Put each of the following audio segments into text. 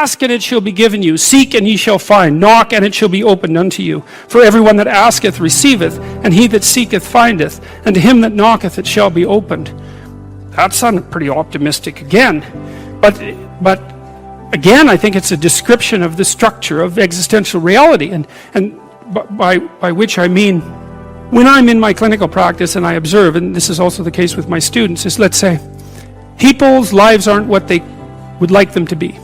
ask and it shall be given you. Seek and ye shall find. Knock and it shall be opened unto you. For everyone that asketh receiveth, and he that seeketh findeth, and to him that knocketh it shall be opened. That sounded pretty optimistic again. But again, I think it's a description of the structure of existential reality. And by which I mean, when I'm in my clinical practice and I observe, and this is also the case with my students, is let's say, people's lives aren't what they would like them to be.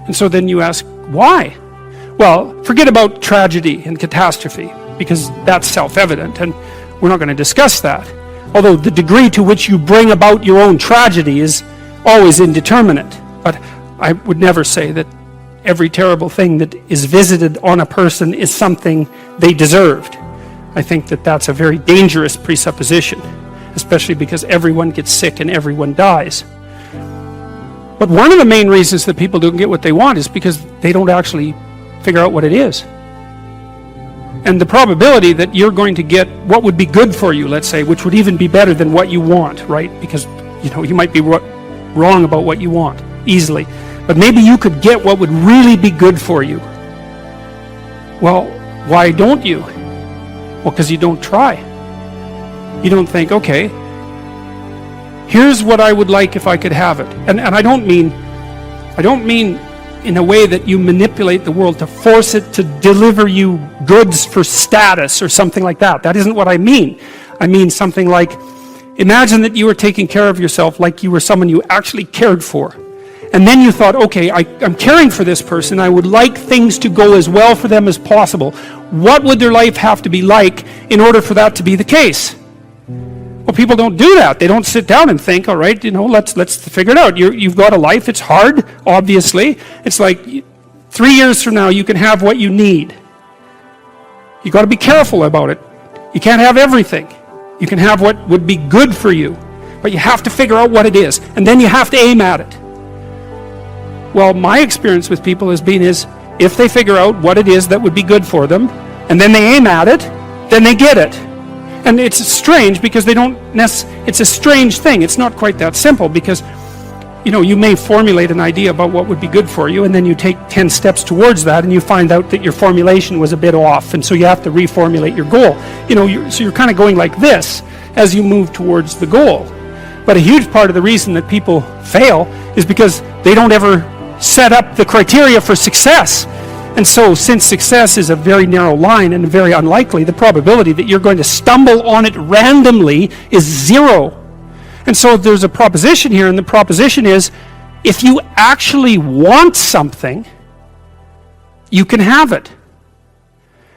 And so then you ask, why? Well, forget about tragedy and catastrophe, because that's self-evident, and we're not going to discuss that. Although the degree to which you bring about your own tragedy is always indeterminate. But I would never say that every terrible thing that is visited on a person is something they deserved. I think that that's a very dangerous presupposition, especially because everyone gets sick and everyone dies. But one of the main reasons that people don't get what they want is because they don't actually figure out what it is. And the probability that you're going to get what would be good for you, let's say, which would even be better than what you want, right? Because, you might be wrong about what you want, easily. But maybe you could get what would really be good for you. Well, why don't you? Well, because you don't try. You don't think, okay, here's what I would like if I could have it. And I don't mean in a way that you manipulate the world to force it to deliver you goods for status or something like that. That isn't what I mean. I mean something like, imagine that you were taking care of yourself like you were someone you actually cared for. And then you thought, okay, I'm caring for this person. I would like things to go as well for them as possible. What would their life have to be like in order for that to be the case? Well, people don't do that. They don't sit down and think, all right, let's figure it out. You've got a life. It's hard, obviously. It's like 3 years from now, you can have what you need. You've got to be careful about it. You can't have everything. You can have what would be good for you, but you have to figure out what it is, and then you have to aim at it. Well, my experience with people has been if they figure out what it is that would be good for them, and then they aim at it, then they get it. And it's strange because it's a strange thing. It's not quite that simple because, you may formulate an idea about what would be good for you, and then you take 10 steps towards that, and you find out that your formulation was a bit off, and so you have to reformulate your goal. So you're kind of going like this as you move towards the goal. But a huge part of the reason that people fail is because they don't ever set up the criteria for success. And so, since success is a very narrow line and very unlikely, the probability that you're going to stumble on it randomly is 0. And so there's a proposition here, and the proposition is, if you actually want something, you can have it.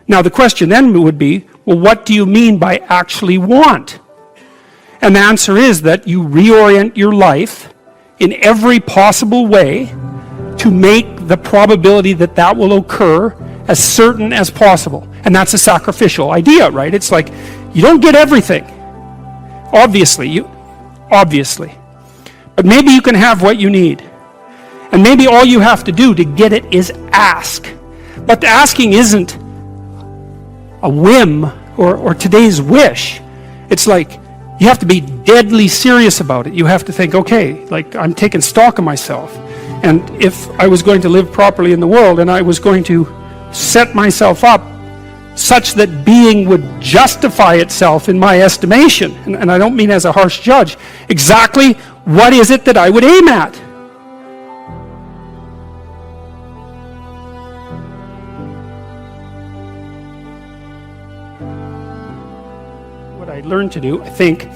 Now the question then would be, well, what do you mean by actually want? And the answer is that you reorient your life in every possible way to make the probability that that will occur as certain as possible. And that's a sacrificial idea, right? It's like, you don't get everything. Obviously. But maybe you can have what you need. And maybe all you have to do to get it is ask. But the asking isn't a whim or today's wish. It's like, you have to be deadly serious about it. You have to think, okay, like I'm taking stock of myself. And if I was going to live properly in the world and I was going to set myself up such that being would justify itself in my estimation, and I don't mean as a harsh judge, exactly what is it that I would aim at? What I learned to do, I think,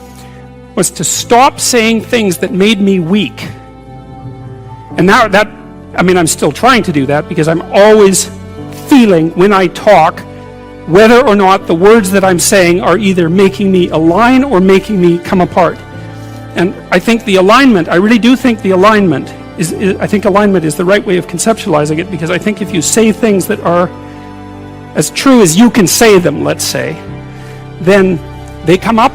was to stop saying things that made me weak. And now I'm still trying to do that because I'm always feeling when I talk whether or not the words that I'm saying are either making me align or making me come apart. And I think I really do think alignment is the right way of conceptualizing it, because I think if you say things that are as true as you can say them, let's say, then they come out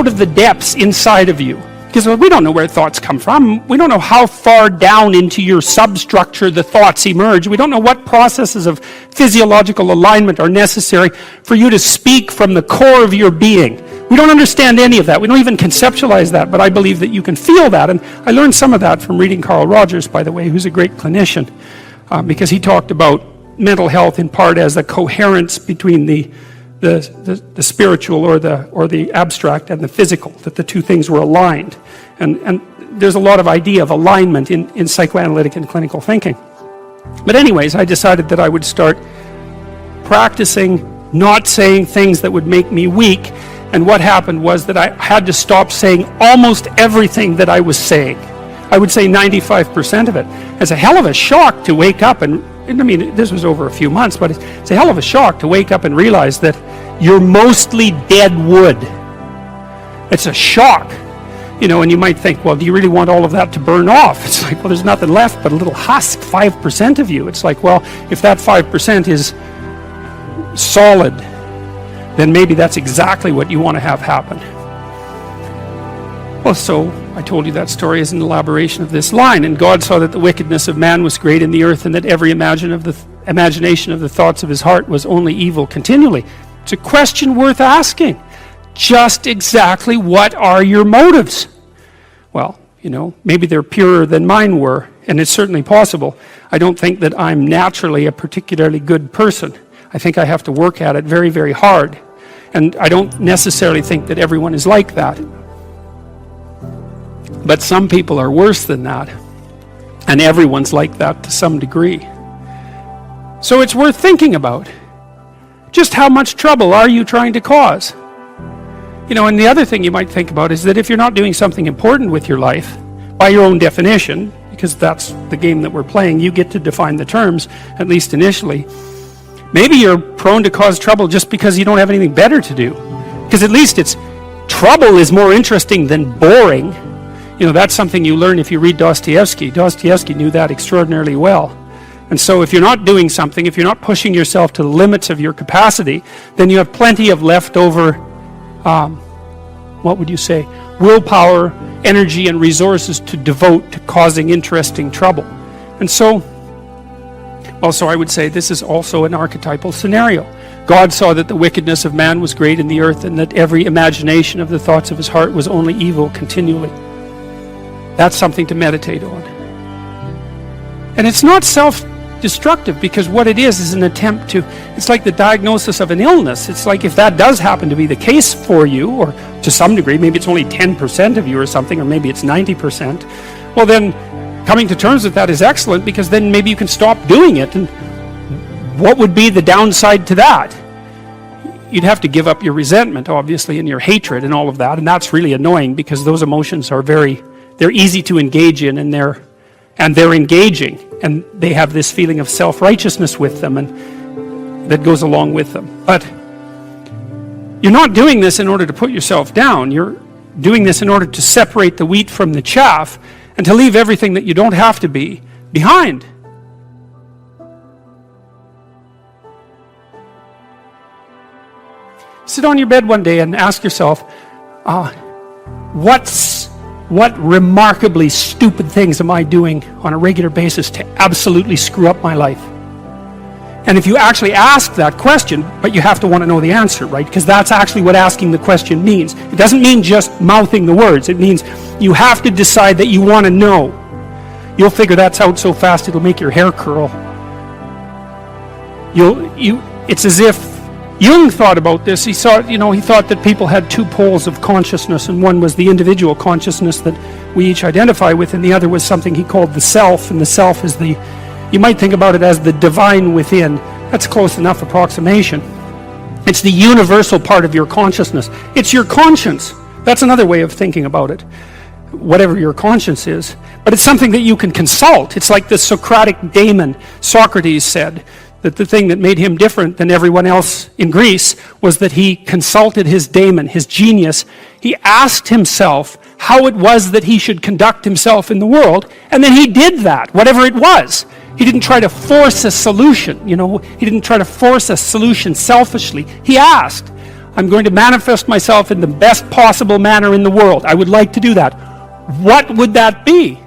of the depths inside of you. Because we don't know where thoughts come from. We don't know how far down into your substructure the thoughts emerge. We don't know what processes of physiological alignment are necessary for you to speak from the core of your being. We don't understand any of that. We don't even conceptualize that, but I believe that you can feel that. And I learned some of that from reading Carl Rogers, by the way, who's a great clinician, because he talked about mental health in part as the coherence between the spiritual or the abstract and the physical, that the two things were aligned. And there's a lot of idea of alignment in psychoanalytic and clinical thinking. But anyways, I decided that I would start practicing not saying things that would make me weak. And what happened was that I had to stop saying almost everything that I was saying. I would say 95% of it. It's a hell of a shock to wake up and I mean, this was over a few months, but it's a hell of a shock to wake up and realize that you're mostly dead wood. It's a shock. You know, and you might think, well, do you really want all of that to burn off? It's like, well, there's nothing left but a little husk, 5% of you. It's like, well, if that 5% is solid, then maybe that's exactly what you want to have happen. Well, so I told you that story as an elaboration of this line. And God saw that the wickedness of man was great in the earth, and that every imagination of the thoughts of his heart was only evil continually. It's a question worth asking. Just exactly what are your motives? Well, you know, maybe they're purer than mine were, and it's certainly possible. I don't think that I'm naturally a particularly good person. I think I have to work at it very, very hard. And I don't necessarily think that everyone is like that. But some people are worse than that. And everyone's like that to some degree. So it's worth thinking about. Just how much trouble are you trying to cause? You know, and the other thing you might think about is that if you're not doing something important with your life, by your own definition, because that's the game that we're playing, you get to define the terms, at least initially, maybe you're prone to cause trouble just because you don't have anything better to do. Because at least trouble is more interesting than boring. You know, that's something you learn if you read Dostoevsky. Dostoevsky knew that extraordinarily well. And so if you're not doing something, if you're not pushing yourself to the limits of your capacity, then you have plenty of leftover, what would you say, willpower, energy, and resources to devote to causing interesting trouble. And so, also I would say this is also an archetypal scenario. God saw that the wickedness of man was great in the earth, and that every imagination of the thoughts of his heart was only evil continually. That's something to meditate on. And it's not self-destructive, because what it is an attempt to, it's like the diagnosis of an illness. It's like if that does happen to be the case for you, or to some degree, maybe it's only 10% of you or something, or maybe it's 90%, well then, coming to terms with that is excellent, because then maybe you can stop doing it. And what would be the downside to that? You'd have to give up your resentment, obviously, and your hatred and all of that, and that's really annoying, because those emotions are they're easy to engage in, and they're engaging, and they have this feeling of self-righteousness with them, and that goes along with them. But you're not doing this in order to put yourself down. You're doing this in order to separate the wheat from the chaff, and to leave everything that you don't have to be behind. Sit on your bed one day and ask yourself, what remarkably stupid things am I doing on a regular basis to absolutely screw up my life? And if you actually ask that question, but you have to want to know the answer, right? Because that's actually what asking the question means. It doesn't mean just mouthing the words. It means you have to decide that you want to know. You'll figure that's out so fast it'll make your hair curl. It's as if Jung thought about this. He thought that people had two poles of consciousness, and one was the individual consciousness that we each identify with, and the other was something he called the self, and the self is you might think about it as the divine within. That's close enough approximation. It's the universal part of your consciousness. It's your conscience. That's another way of thinking about it, whatever your conscience is. But it's something that you can consult. It's like the Socratic daemon. Socrates said that the thing that made him different than everyone else in Greece was that he consulted his daemon, his genius. He asked himself how it was that he should conduct himself in the world, and then he did that, whatever it was. He didn't try to force a solution, he didn't try to force a solution selfishly. He asked, I'm going to manifest myself in the best possible manner in the world. I would like to do that. What would that be?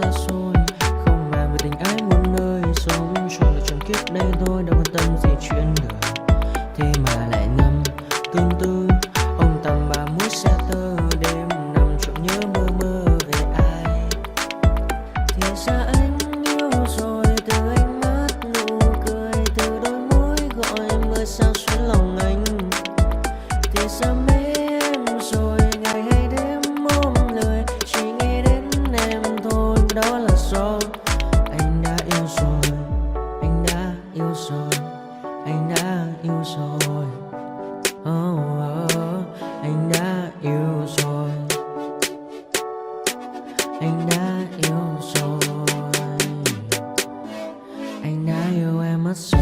xa xôi, không màng về tình ái muôn nơi. Sống cho là trọn kiếp đây thôi, đâu quan tâm gì chuyện đời. Thế mà lại ngâm tương tư ông tầm bà mút xe tơ, đêm nằm trộm nhớ mơ mơ về ai. Thì ra anh yêu rồi, từ ánh mắt nụ cười, từ đôi môi gọi mưa sao xuyến lòng anh. Thì ra mê em rồi, ngày hay đêm ôm lời, chỉ nghĩ đến em thôi. Đó là do anh đã yêu rồi, anh đã yêu rồi, anh đã yêu rồi. Anh đã yêu rồi, anh đã yêu rồi, anh đã yêu em mất rồi.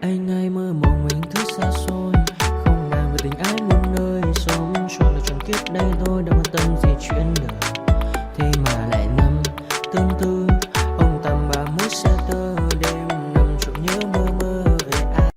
Anh hay mơ mộng mình thứ xa xôi, không màng về tình ái muôn nơi. Sống cho là trọn kiếp đây thôi, đâu quan tâm gì chuyện đời. Thế mà lại nằm tương tư ông tầm bà mút xe tơ, đêm nằm trộm nhớ mơ mơ về ai.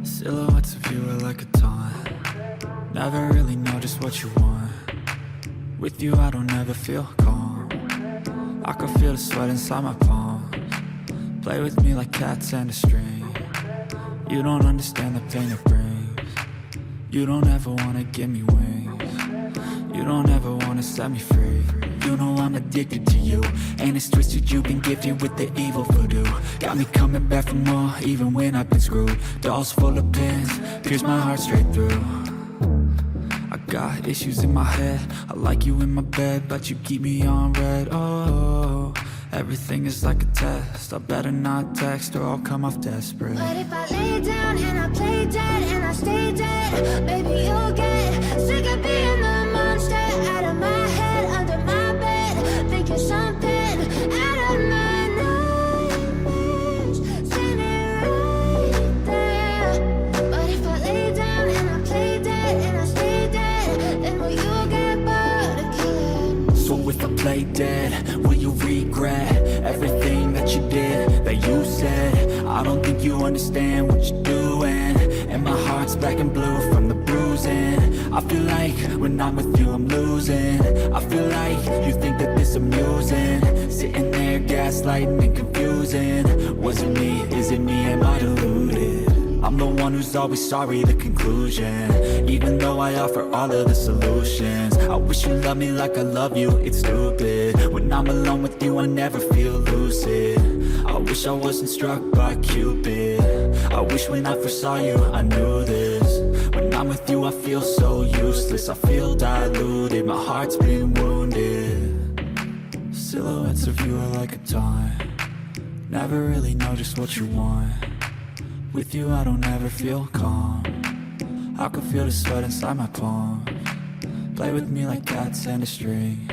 Silhouettes of you are like a taunt. Never really know just what you want. With you I don't ever feel calm. I can feel the sweat inside my palms. Play with me like cats and a string. You don't understand the pain it brings. You don't ever wanna give me wings. You don't ever wanna set me free. You know I'm addicted to you, and it's twisted, you've been gifted with the evil voodoo. Got me coming back for more, even when I've been screwed. Dolls full of pins, pierce my heart straight through. I got issues in my head, I like you in my bed, but you keep me on red. Oh, everything is like a test, I better not text or I'll come off desperate. But if I lay down and I play dead and I stay dead, baby you'll get sick of being the monster out of my head, under my bed. Think you're something out of my nightmares, standing right there. But if I lay down and I play dead and I stay dead, then will you get bored of killing? So if I play dead, will you regret everything that you did, that understand what you're doing. And my heart's black and blue from the bruising. I feel like when I'm with you I'm losing. I feel like you think that this amusing. Sitting there gaslighting and confusing. Was it me? Is it me? Am I deluded? I'm the one who's always sorry, the conclusion. Even though I offer all of the solutions. I wish you loved me like I love you, it's stupid. When I'm alone with you I never feel lucid. I wish I wasn't struck by Cupid. I wish when I first saw you I knew this. When I'm with you I feel so useless. I feel diluted, my heart's been wounded. Silhouettes of you are like a taunt. Never really know just what you want. With you I don't ever feel calm. I can feel the sweat inside my palm. Play with me like cats and a string.